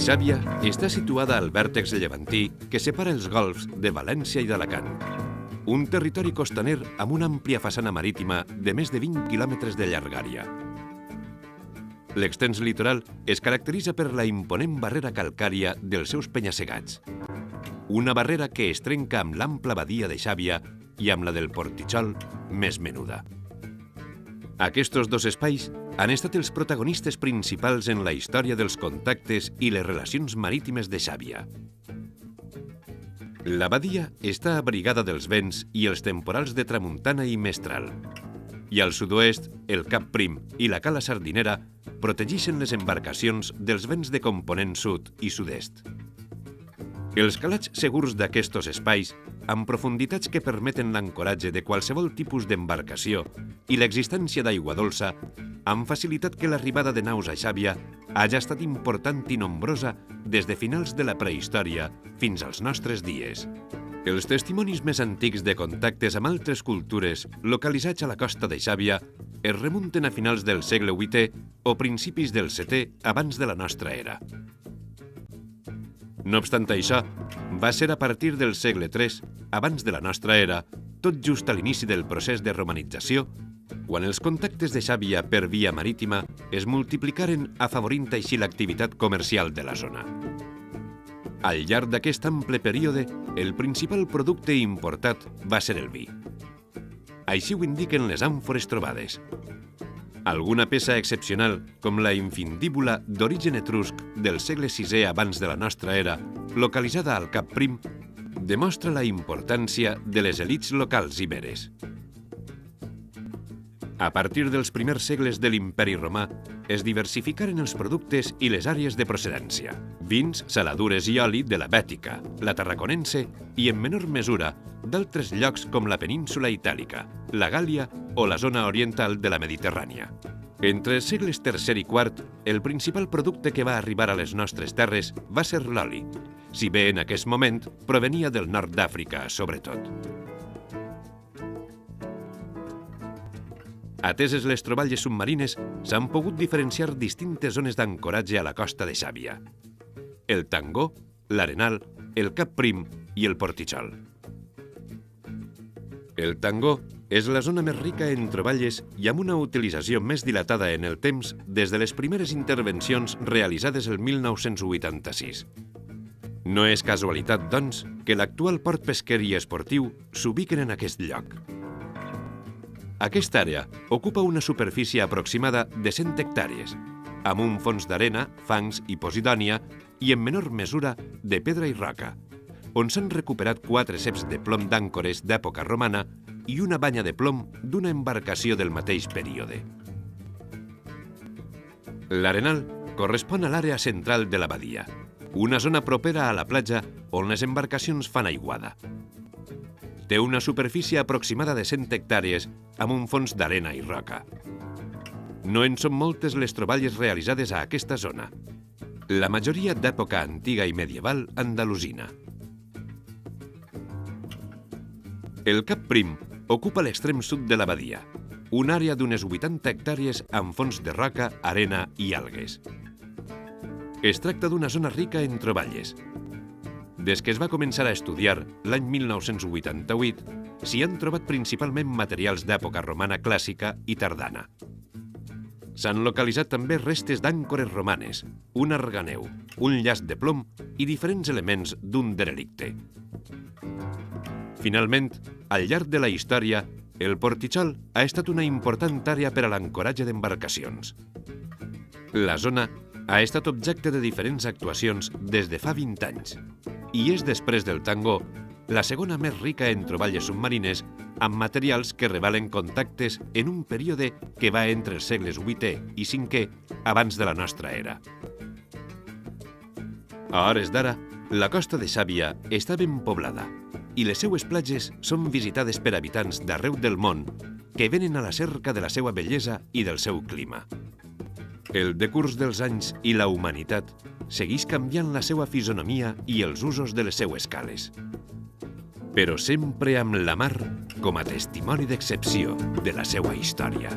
Xàbia està situada al vèrtex llevantí que separa els golfs de València i d'Alacant. Un territori costaner amb una àmplia façana marítima de més de 20 quilòmetres de llargària. L'extens litoral es caracteritza per la imponent barrera calcària dels seus penya-segats. Una barrera que es trenca amb l'ampla badia de Xàbia i amb la del Portitxol, més menuda. Aquests dos espais han estat els protagonistes principals en la història dels contactes i les relacions marítimes de Xàbia. La badia està abrigada dels vents i els temporals de tramuntana i mestral. I al sud-oest, el Cap Prim i la Cala Sardinera protegeixen les embarcacions dels vents de component sud i sud-est. Els calats segurs d'aquests espais, amb profunditats que permeten l'ancoratge de qualsevol tipus d'embarcació i l'existència d'aigua dolça, han facilitat que l'arribada de naus a Xàbia hagi estat important i nombrosa des de finals de la prehistòria fins als nostres dies. Els testimonis més antics de contactes amb altres cultures localitzats a la costa de Xàbia es remunten a finals del segle VIII o principis del VII abans de la nostra era. No obstant això, va ser a partir del segle III, abans de la nostra era, tot just a l'inici del procés de romanització, quan els contactes de Xàbia per via marítima es multiplicaren afavorint així l'activitat comercial de la zona. Al llarg d'aquest ample període, el principal producte importat va ser el vi. Així ho indiquen les àmfores trobades. Alguna peça excepcional, com la infundíbula d'origen etrusc del segle VI abans de la nostra era, localitzada al Cap Prim, demostra la importància de les elits locals iberes. A partir dels primers segles de l'Imperi Romà, es diversificaren els productes i les àrees de procedència. Vins, saladures i oli de la Bètica, la Tarraconense i, en menor mesura, d'altres llocs com la península Itàlica, la Gàlia o la zona oriental de la Mediterrània. Entre els segles III i IV, el principal producte que va arribar a les nostres terres va ser l'oli, si bé en aquest moment provenia del nord d'Àfrica, sobretot. Ateses les troballes submarines, s'han pogut diferenciar distintes zones d'ancoratge a la costa de Xàbia: el Tangó, l'Arenal, el Cap Prim i el Portitxol. El Tangó és la zona més rica en troballes i amb una utilització més dilatada en el temps des de les primeres intervencions realitzades el 1986. No és casualitat, doncs, que l'actual port pesquer i esportiu s'ubiquen en aquest lloc. Aquesta àrea ocupa una superfície aproximada de 100 hectàrees, amb un fons d'arena, fangs i posidònia i, en menor mesura, de pedra i roca, on s'han recuperat 4 ceps de plom d'àncores d'època romana i una banya de plom d'una embarcació del mateix període. L'Arenal correspon a l'àrea central de la badia, una zona propera a la platja on les embarcacions fan aiguada. Té una superfície aproximada de 100 hectàrees amb un fons d'arena i roca. No en són moltes les troballes realitzades a aquesta zona, la majoria d'època antiga i medieval andalusina. El Cap Prim ocupa l'extrem sud de la badia, una àrea d'unes 80 hectàrees amb fons de roca, arena i algues. Es tracta d'una zona rica en troballes. Des que es va començar a estudiar, l'any 1988, s'hi han trobat principalment materials d'època romana clàssica i tardana. S'han localitzat també restes d'àncores romanes, un arganeu, un llast de plom i diferents elements d'un derelicte. Finalment, al llarg de la història, el Portitxol ha estat una important àrea per a l'ancoratge d'embarcacions. La zona ha estat objecte de diferents actuacions des de fa 20 anys i és, després del Tangó, la segona més rica en troballes submarines amb materials que revelen contactes en un període que va entre els segles VIII i V abans de la nostra era. A hores d'ara, la costa de Xàbia està ben poblada i les seues platges són visitades per habitants d'arreu del món que venen a la cerca de la seva bellesa i del seu clima. El decurs dels anys i la humanitat segueix canviant la seva fisonomia i els usos de les seues cales, però sempre amb la mar com a testimoni d'excepció de la seva història.